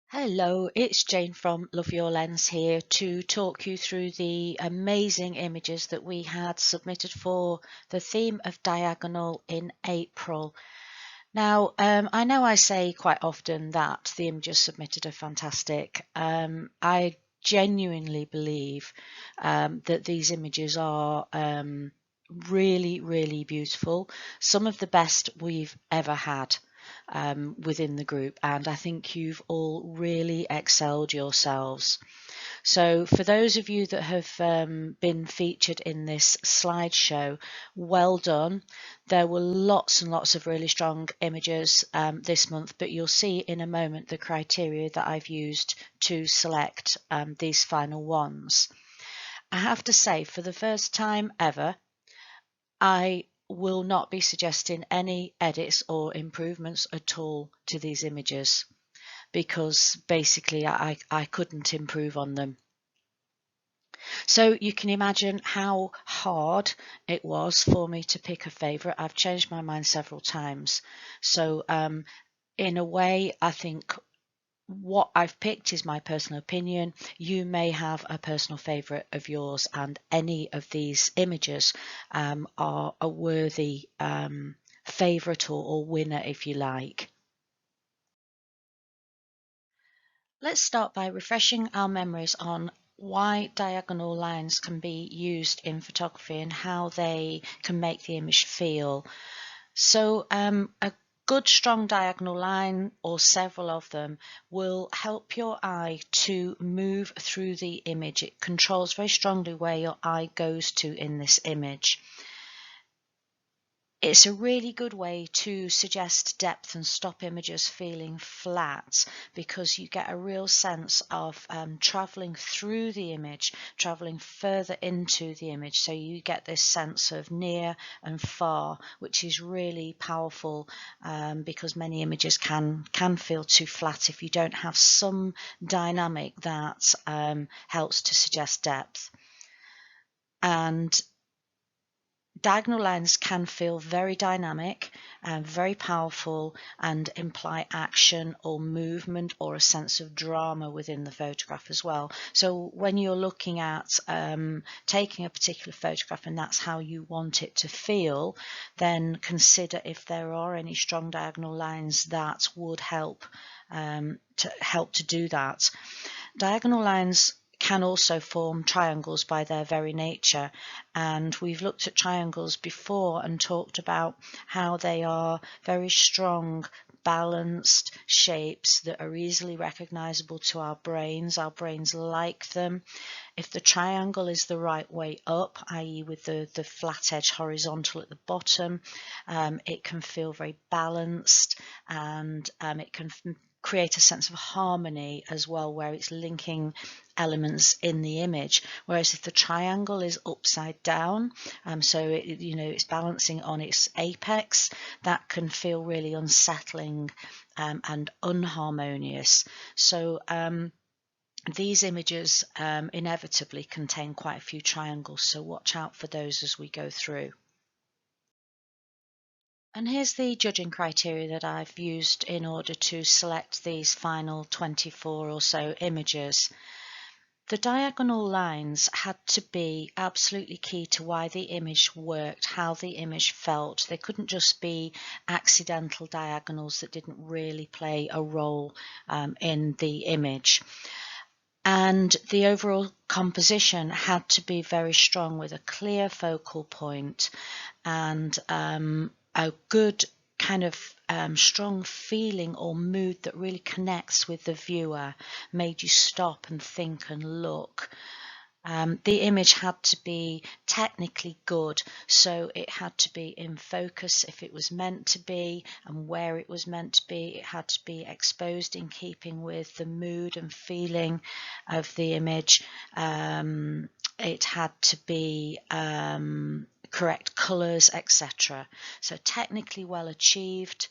Hello, it's Jane from Love Your Lens here to talk you through the amazing images that we had submitted for the theme of diagonal in April. Now, I know I say quite often that the images submitted are fantastic. I genuinely believe that these images are really, really beautiful. Some of the best we've ever had within the group, and I think you've all really excelled yourselves. So for those of you that have been featured in this slideshow, well done. There were lots and lots of really strong images this month, but you'll see in a moment the criteria that I've used to select these final ones. I have to say, for the first time ever, I will not be suggesting any edits or improvements at all to these images because basically I couldn't improve on them. So you can imagine how hard it was for me to pick a favourite. I've changed my mind several times. So in a way, I think what I've picked is my personal opinion. You may have a personal favourite of yours, and any of these images are a worthy favourite or winner, if you like. Let's start by refreshing our memories on why diagonal lines can be used in photography and how they can make the image feel. So a good strong diagonal line or several of them will help your eye to move through the image. It controls very strongly where your eye goes to in this image. It's a really good way to suggest depth and stop images feeling flat because you get a real sense of traveling through the image, traveling further into the image. So you get this sense of near and far, which is really powerful because many images can feel too flat if you don't have some dynamic that helps to suggest depth. And diagonal lines can feel very dynamic and very powerful and imply action or movement or a sense of drama within the photograph as well. So when you're looking at taking a particular photograph and that's how you want it to feel, then consider if there are any strong diagonal lines that would help to do that. Diagonal lines can also form triangles by their very nature, and we've looked at triangles before and talked about how they are very strong, balanced shapes that are easily recognizable to our brains. Our brains like them. If the triangle is the right way up, i.e. with the flat edge horizontal at the bottom, it can feel very balanced, and it can create a sense of harmony as well, where it's linking elements in the image. Whereas if the triangle is upside down, so it's balancing on its apex, that can feel really unsettling and unharmonious. So these images inevitably contain quite a few triangles, so watch out for those as we go through. And here's the judging criteria that I've used in order to select these final 24 or so images. The diagonal lines had to be absolutely key to why the image worked, how the image felt. They couldn't just be accidental diagonals that didn't really play a role in the image. And the overall composition had to be very strong with a clear focal point and a good kind of strong feeling or mood that really connects with the viewer, made you stop and think and look. The image had to be technically good, so it had to be in focus if it was meant to be and where it was meant to be. It had to be exposed in keeping with the mood and feeling of the image. It had to be correct colours, etc. So technically well achieved.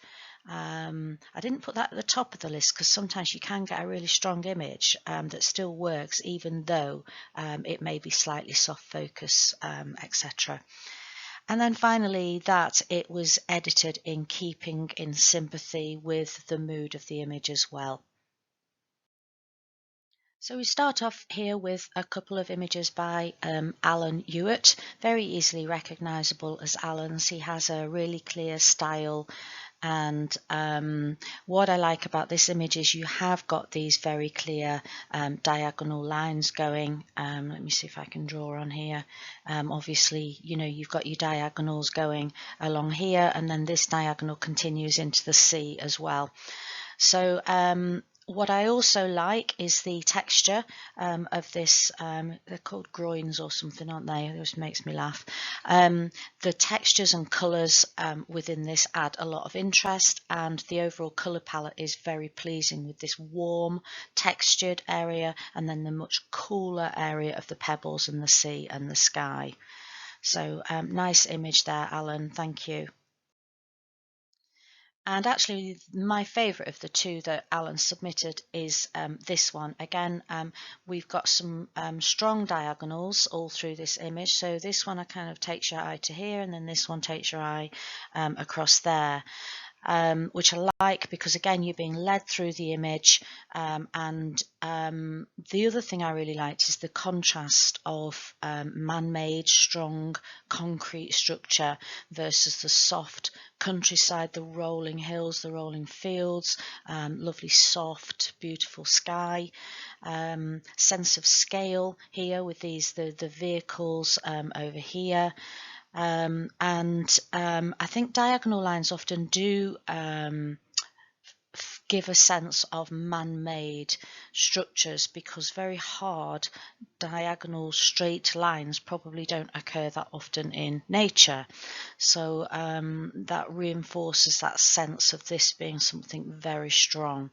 I didn't put that at the top of the list because sometimes you can get a really strong image that still works even though it may be slightly soft focus, etc. And then finally that it was edited in keeping in sympathy with the mood of the image as well. So we start off here with a couple of images by Alan Hewitt, very easily recognisable as Alan's. He has a really clear style, and what I like about this image is you have got these very clear diagonal lines going. Let me see if I can draw on here. Obviously, you know, you've got your diagonals going along here, and then this diagonal continues into the sea as well. So what I also like is the texture of this. They're called groins or something, aren't they? It just makes me laugh. The textures and colours within this add a lot of interest, and the overall colour palette is very pleasing with this warm, textured area, and then the much cooler area of the pebbles and the sea and the sky. So nice image there, Alan. Thank you. And actually, my favourite of the two that Alan submitted is this one. Again, we've got some strong diagonals all through this image. So this one kind of takes your eye to here, and then this one takes your eye across there. Which I like because, again, you're being led through the image. And the other thing I really liked is the contrast of man-made, strong, concrete structure versus the soft countryside, the rolling hills, the rolling fields, lovely, soft, beautiful sky. Sense of scale here with the vehicles over here. I think diagonal lines often do give a sense of man-made structures, because very hard diagonal straight lines probably don't occur that often in nature. So that reinforces that sense of this being something very strong.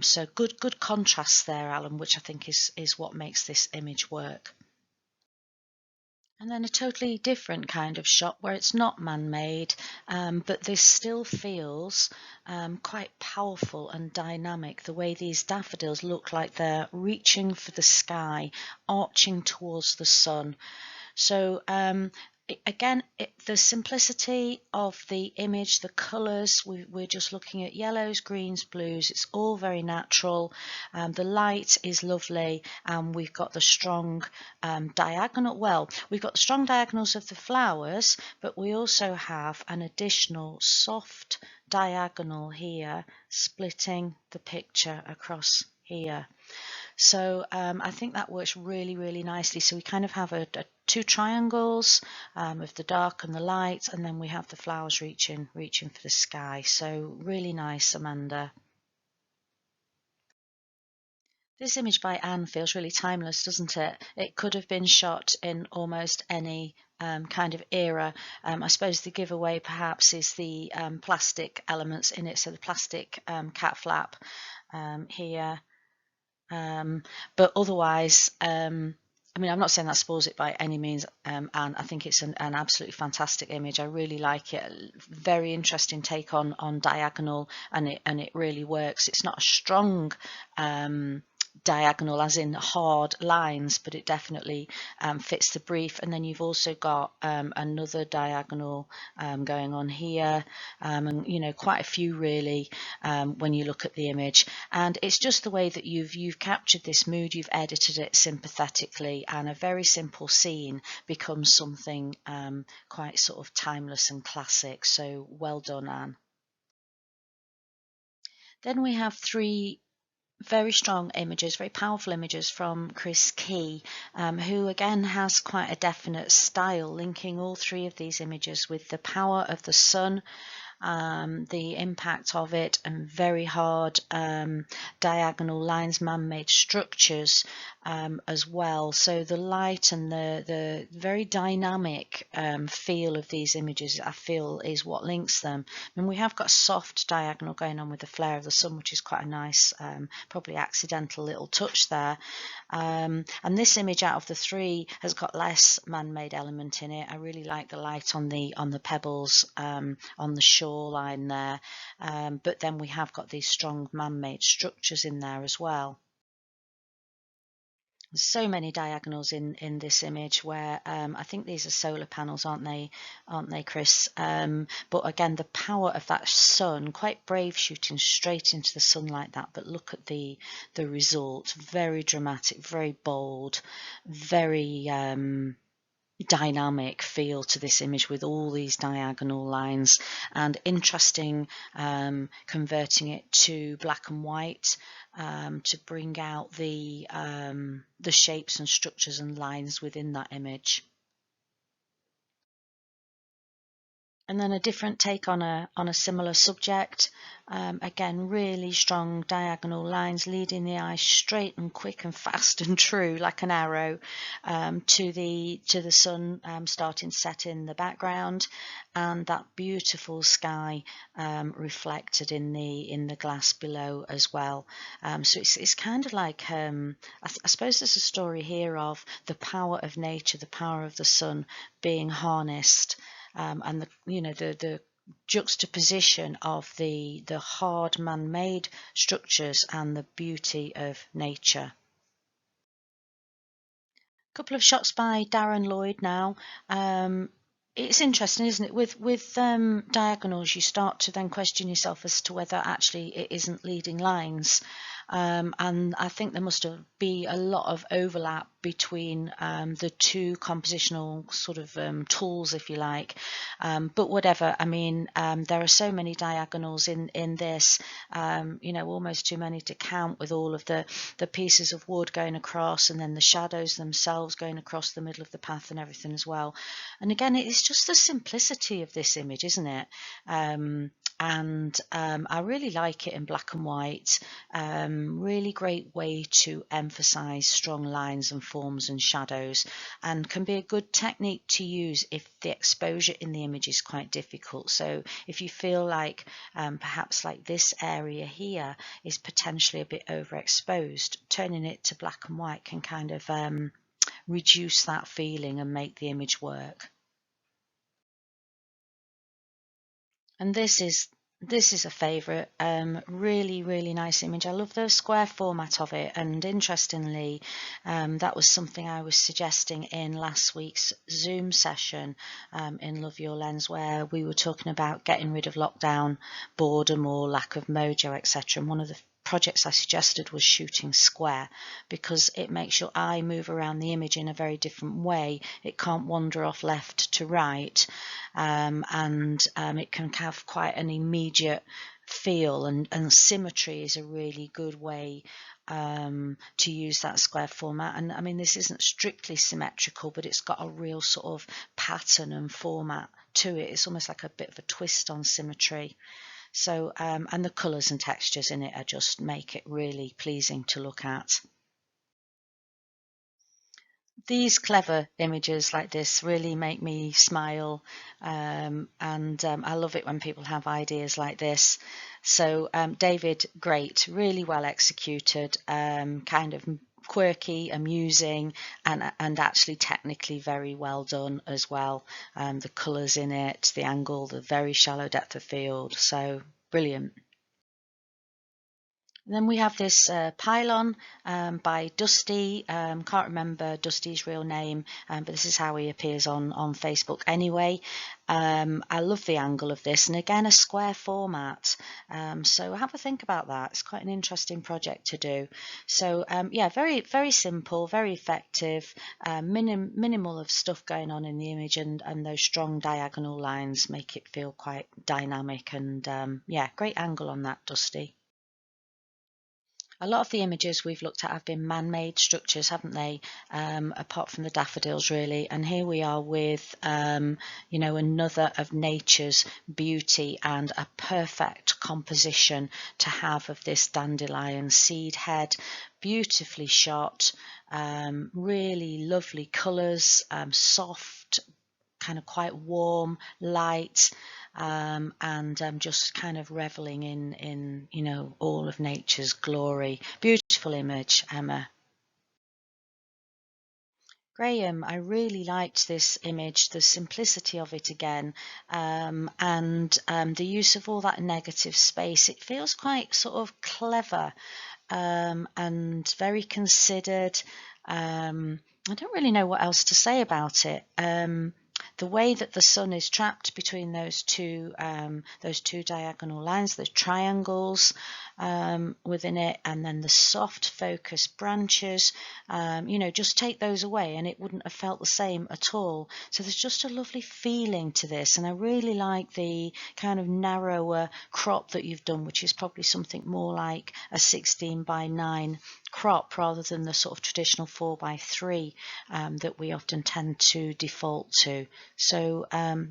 So good contrast there, Alan, which I think is what makes this image work. And then a totally different kind of shot where it's not man-made, but this still feels quite powerful and dynamic. The way these daffodils look like they're reaching for the sky, arching towards the sun. So again, the simplicity of the image, the colours, we're just looking at yellows, greens, blues. It's all very natural. The light is lovely, and we've got the strong diagonal. Well, we've got the strong diagonals of the flowers, but we also have an additional soft diagonal here, splitting the picture across here. So I think that works really, really nicely. So we kind of have two triangles of the dark and the light, and then we have the flowers reaching for the sky. So really nice, Amanda. This image by Anne feels really timeless, doesn't it? It could have been shot in almost any kind of era. I suppose the giveaway perhaps is the plastic elements in it. So the plastic cat flap here. But otherwise, I mean, I'm not saying that spoils it by any means, and I think it's an absolutely fantastic image. I really like it. Very interesting take on diagonal, and it really works. It's not a strong diagonal as in hard lines, but it definitely fits the brief. And then you've also got another diagonal going on here, and you know, quite a few really when you look at the image. And it's just the way that you've captured this mood, you've edited it sympathetically, and a very simple scene becomes something quite sort of timeless and classic. So well done, Anne. Then we have three very strong images, very powerful images from Chris Key, who again has quite a definite style, linking all three of these images with the power of the sun, the impact of it, and very hard diagonal lines, man-made structures as well. So the light and the very dynamic feel of these images, I feel, is what links them. And we have got a soft diagonal going on with the flare of the sun, which is quite a nice, probably accidental little touch there. And this image out of the three has got less man-made element in it. I really like the light on the pebbles on the shoreline there, but then we have got these strong man-made structures in there as well. So many diagonals in this image where I think these are solar panels, aren't they, Chris? But again, the power of that sun, quite brave shooting straight into the sun like that, but look at the result. Very dramatic, very bold, very dynamic feel to this image with all these diagonal lines, and interesting converting it to black and white to bring out the shapes and structures and lines within that image. And then a different take on a similar subject. Again, really strong diagonal lines leading the eye straight and quick and fast and true like an arrow to the sun starting to set in the background, and that beautiful sky reflected in the glass below as well. So it's kind of like I suppose there's a story here of the power of nature, the power of the sun being harnessed. And the juxtaposition of the hard man-made structures and the beauty of nature. A couple of shots by Darren Lloyd now. It's interesting, isn't it? With diagonals, you start to then question yourself as to whether actually it isn't leading lines. And I think there must be a lot of overlap between the two compositional sort of tools, if you like. But whatever, I mean, there are so many diagonals in this, almost too many to count, with all of the pieces of wood going across and then the shadows themselves going across the middle of the path and everything as well. And again, it's just the simplicity of this image, isn't it? And I really like it in black and white. Really great way to emphasize strong lines and forms and shadows, and can be a good technique to use if the exposure in the image is quite difficult. So if you feel like perhaps like this area here is potentially a bit overexposed, turning it to black and white can kind of reduce that feeling and make the image work. And this is a favourite, really nice image. I love the square format of it, and interestingly, that was something I was suggesting in last week's Zoom session in Love Your Lens, where we were talking about getting rid of lockdown, boredom or lack of mojo, etc. And one of the projects I suggested was shooting square, because it makes your eye move around the image in a very different way. It can't wander off left to right, and it can have quite an immediate feel, and symmetry is a really good way to use that square format. And I mean, this isn't strictly symmetrical, but it's got a real sort of pattern and format to it. It's almost like a bit of a twist on symmetry. So, and the colours and textures in it are just make it really pleasing to look at. These clever images like this really make me smile, and I love it when people have ideas like this. So David, great, really well executed, kind of quirky, amusing, and actually technically very well done as well. The colours in it, the angle, the very shallow depth of field, so brilliant. Then we have this pylon by Dusty. Can't remember Dusty's real name, but this is how he appears on Facebook anyway. I love the angle of this, and again, a square format. So have a think about that. It's quite an interesting project to do. So yeah, very simple, very effective, minimal of stuff going on in the image, and those strong diagonal lines make it feel quite dynamic, and yeah, great angle on that, Dusty. A lot of the images we've looked at have been man-made structures, haven't they? Apart from the daffodils, really. And here we are with, another of nature's beauty, and a perfect composition to have of this dandelion seed head. Beautifully shot, really lovely colours, soft, kind of quite warm, light. And just kind of reveling in all of nature's glory. Beautiful image, Emma. Grahame, I really liked this image, the simplicity of it again, and the use of all that negative space. It feels quite sort of clever, and very considered. I don't really know what else to say about it. The way that the sun is trapped between those two diagonal lines, those triangles within it, and then the soft focus branches, just take those away and it wouldn't have felt the same at all. So there's just a lovely feeling to this, and I really like the kind of narrower crop that you've done, which is probably something more like a 16:9 crop rather than the sort of traditional 4:3 that we often tend to default to. So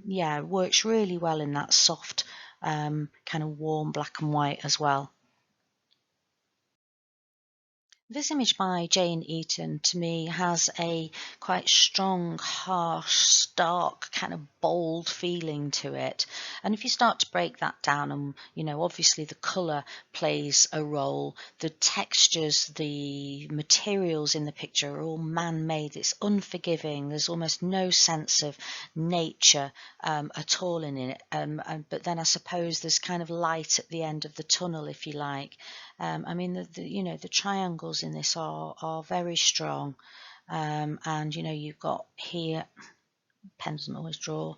yeah, it works really well in that soft kind of warm black and white as well. This image by Jane Eaton, to me, has a quite strong, harsh, stark, kind of bold feeling to it. And if you start to break that down, and obviously the colour plays a role, the textures, the materials in the picture are all man-made. It's unforgiving. There's almost no sense of nature at all in it. But then I suppose there's kind of light at the end of the tunnel, if you like. I mean, the triangles in this are very strong, and you've got here, pen doesn't always draw,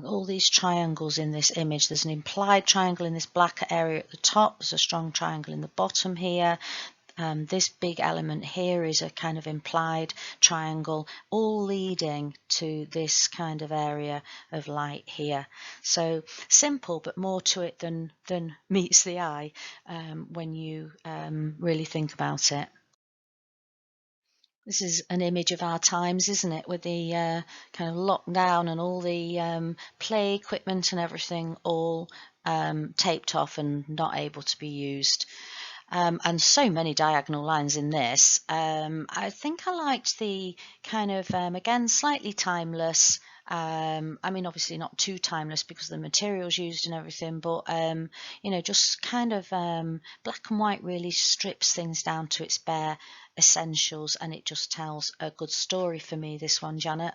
all these triangles in this image. There's an implied triangle in this blacker area at the top. There's a strong triangle in the bottom here. This big element here is a kind of implied triangle, all leading to this kind of area of light here. So simple, but more to it than meets the eye when you really think about it. This is an image of our times, isn't it? With the kind of lockdown and all the play equipment and everything all taped off and not able to be used. And so many diagonal lines in this. I think I liked the kind of, again, slightly timeless. I mean, obviously not too timeless because of the materials used and everything, but, just kind of black and white really strips things down to its bare essentials, and it just tells a good story for me, this one, Janet.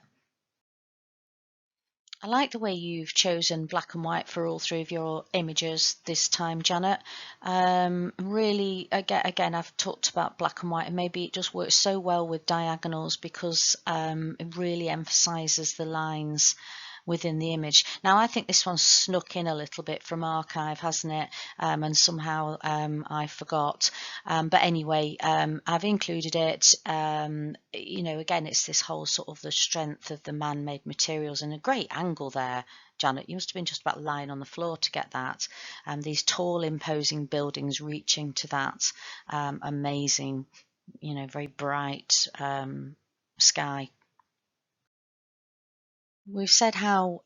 I like the way you've chosen black and white for all three of your images this time, Janet. Really, again, I've talked about black and white, and maybe it just works so well with diagonals because it really emphasizes the lines within the image. Now, I think this one's snuck in a little bit from archive, hasn't it? And somehow I forgot. But anyway, I've included it. Again, it's this whole sort of the strength of the man-made materials, and a great angle there, Janet. You must have been just about lying on the floor to get that. These tall, imposing buildings reaching to that amazing, very bright sky. We've said how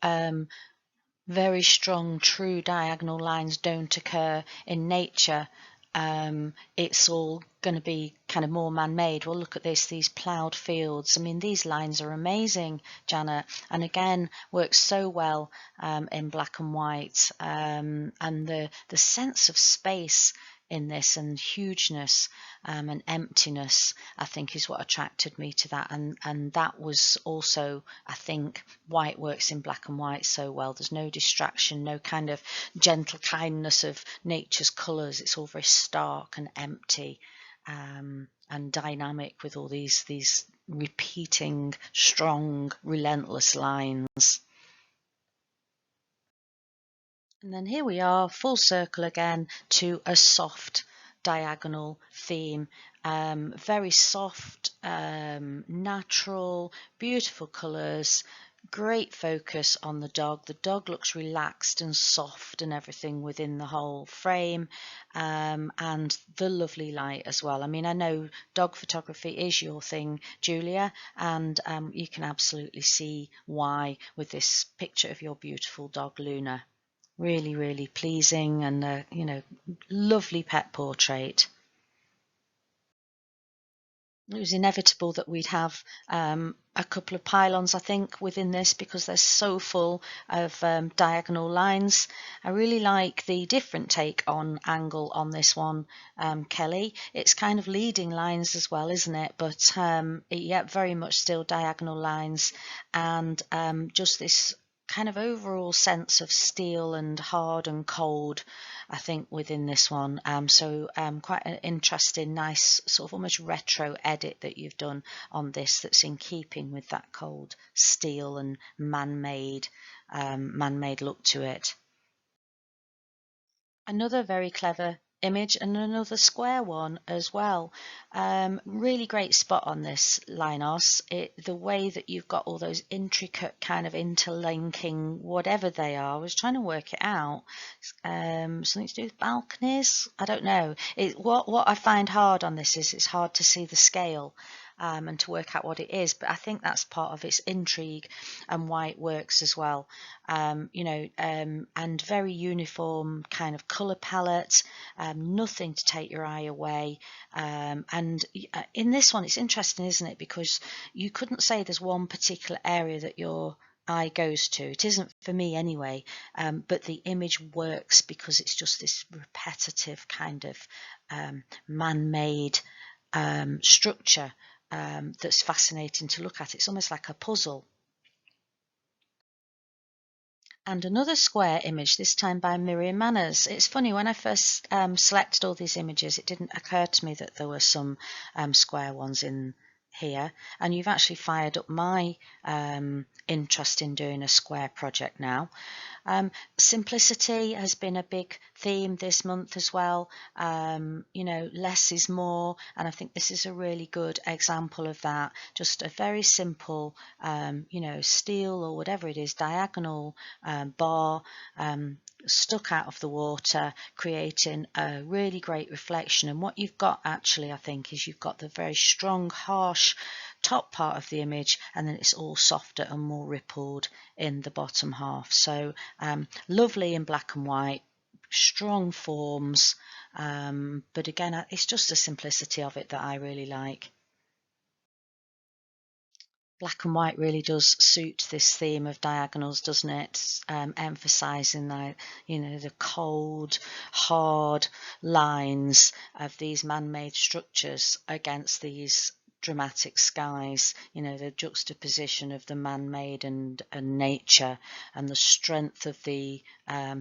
very strong, true diagonal lines don't occur in nature. It's all going to be kind of more man-made. Well, look at this, these ploughed fields. I mean, these lines are amazing, Janet, and again, works so well in black and white. And the sense of space in this, and hugeness and emptiness, I think, is what attracted me to that. And that was also, I think, why it works in black and white so well. There's no distraction, no kind of gentle kindness of nature's colours. It's all very stark and empty and dynamic with all these repeating, strong, relentless lines. And then here we are, full circle again to a soft diagonal theme. Very soft, natural, beautiful colours, great focus on the dog. The dog looks relaxed and soft and everything within the whole frame, and the lovely light as well. I mean, I know dog photography is your thing, Julia, and you can absolutely see why with this picture of your beautiful dog, Luna. Really, really pleasing, and lovely pet portrait. It was inevitable that we'd have a couple of pylons, I think, within this because they're so full of diagonal lines. I really like the different take on angle on this one, Kelly. It's kind of leading lines as well, isn't it? But yeah, very much still diagonal lines, and just this kind of overall sense of steel and hard and cold, I think, within this one. So quite an interesting, nice, sort of almost retro edit that you've done on this that's in keeping with that cold steel and man-made look to it. Another very clever image and another square one as well. Really great spot on this, Linos. The way that you've got all those intricate kind of interlinking, whatever they are, I was trying to work it out. Something to do with balconies. I don't know. What I find hard on this is it's hard to see the scale. And to work out what it is, but I think that's part of its intrigue and why it works as well. And very uniform kind of colour palette, nothing to take your eye away. And in this one, it's interesting, isn't it? Because you couldn't say there's one particular area that your eye goes to. It isn't for me anyway, but the image works because it's just this repetitive kind of man-made structure that's fascinating to look at. It's almost like a puzzle. And another square image, this time by Miriam Manners. It's funny, when I first selected all these images, it didn't occur to me that there were some square ones in here, and you've actually fired up my interest in doing a square project now. Simplicity has been a big theme this month as well. Less is more, and I think this is a really good example of that. Just a very simple, steel or whatever it is, diagonal bar stuck out of the water, creating a really great reflection. And what you've got actually, I think, is you've got the very strong, harsh top part of the image, and then it's all softer and more rippled in the bottom half. So lovely in black and white, strong forms, but again, it's just the simplicity of it that I really like. Black and white really does suit this theme of diagonals, doesn't it? Emphasizing that, the cold, hard lines of these man-made structures against these dramatic skies, the juxtaposition of the man-made and nature, and the strength of the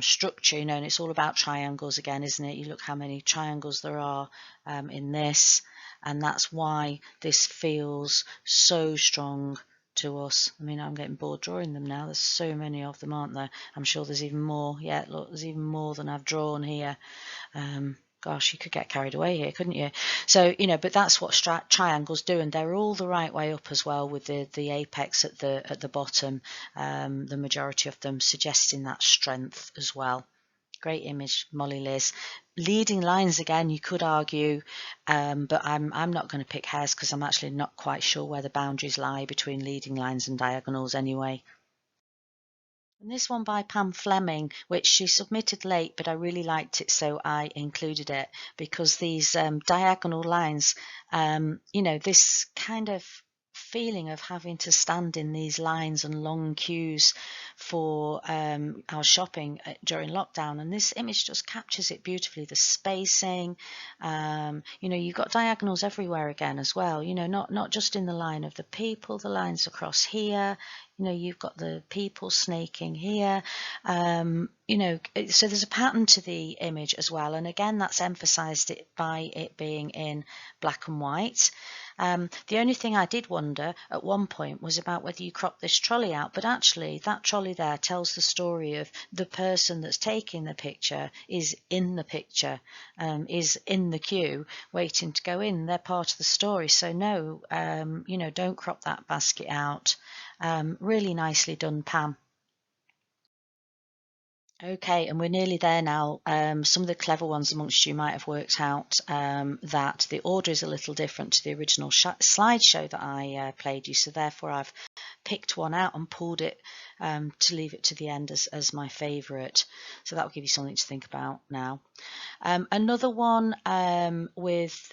structure, and it's all about triangles again, isn't it? You look how many triangles there are in this, and that's why this feels so strong to us. I mean, I'm getting bored drawing them now. There's so many of them, aren't there? I'm sure there's even more. Yeah, look, there's even more than I've drawn here. Gosh, you could get carried away here, couldn't you? So, but that's what triangles do, and they're all the right way up as well, with the apex at the bottom, the majority of them suggesting that strength as well. Great image, Molly Liz. Leading lines again, you could argue, but I'm not going to pick hairs because I'm actually not quite sure where the boundaries lie between leading lines and diagonals anyway. And this one by Pam Fleming, which she submitted late, but I really liked it, so I included it because these diagonal lines, this kind of feeling of having to stand in these lines and long queues for our shopping during lockdown, and this image just captures it beautifully. The spacing, you've got diagonals everywhere again as well, not just in the line of the people, the lines across here, you've got the people snaking here, so there's a pattern to the image as well, and again that's emphasized by it being in black and white. The only thing I did wonder at one point was about whether you crop this trolley out, but actually that trolley there tells the story of the person that's taking the picture is in the picture, is in the queue waiting to go in. They're part of the story, so no, don't crop that basket out. Really nicely done, Pam. Okay, and we're nearly there now. Some of the clever ones amongst you might have worked out that the order is a little different to the original slideshow that I played you, so therefore I've picked one out and pulled it to leave it to the end as my favourite. So that will give you something to think about now. Another one with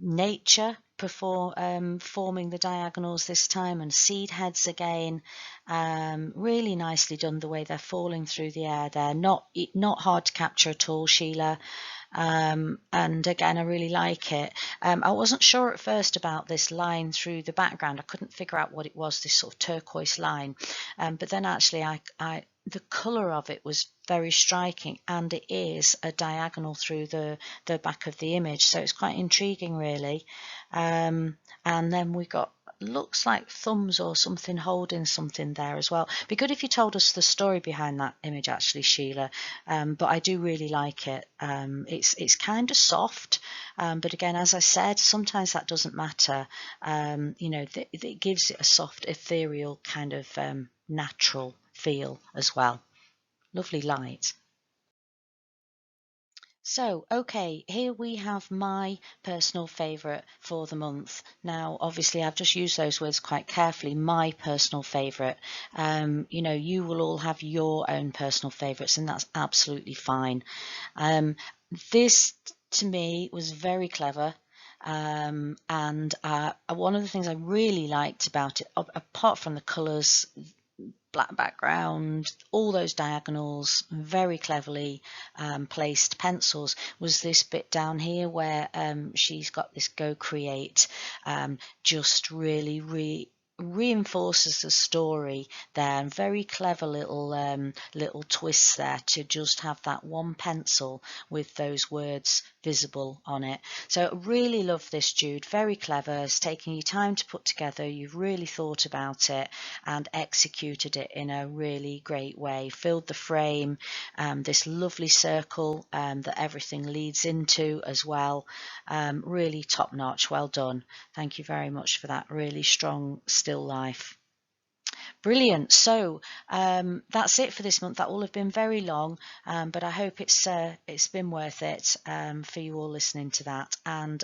nature forming the diagonals this time, and seed heads again. Really nicely done the way they're falling through the air there. Not hard to capture at all, Sheila. And again, I really like it. I wasn't sure at first about this line through the background. I couldn't figure out what it was, this sort of turquoise line. But then actually I the colour of it was very striking, and it is a diagonal through the back of the image, so it's quite intriguing really. And then we got, looks like thumbs or something holding something there as well. Be good if you told us the story behind that image actually, Sheila. But I do really like it. It's kind of soft, but again, as I said, sometimes that doesn't matter. You know, it gives it a soft, ethereal kind of natural feel as well. Lovely light. So, okay, here we have my personal favourite for the month. Now, obviously, I've just used those words quite carefully, my personal favourite. You know, you will all have your own personal favourites, and that's absolutely fine. This, to me, was very clever. And one of the things I really liked about it, apart from the colours, black background, all those diagonals, very cleverly placed pencils, was this bit down here where she's got this go create, just really reinforces the story there, and very clever little twists there to just have that one pencil with those words visible on it. So really love this, Jude. Very clever. It's taken you time to put together. You've really thought about it and executed it in a really great way. Filled the frame, this lovely circle that everything leads into as well. Really top notch. Well done. Thank you very much for that really strong still life. Brilliant. So that's it for this month. That will have been very long, but I hope it's been worth it for you all listening to that. And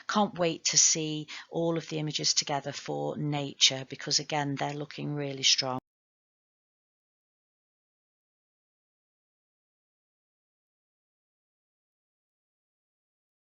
can't wait to see all of the images together for nature, because again, they're looking really strong.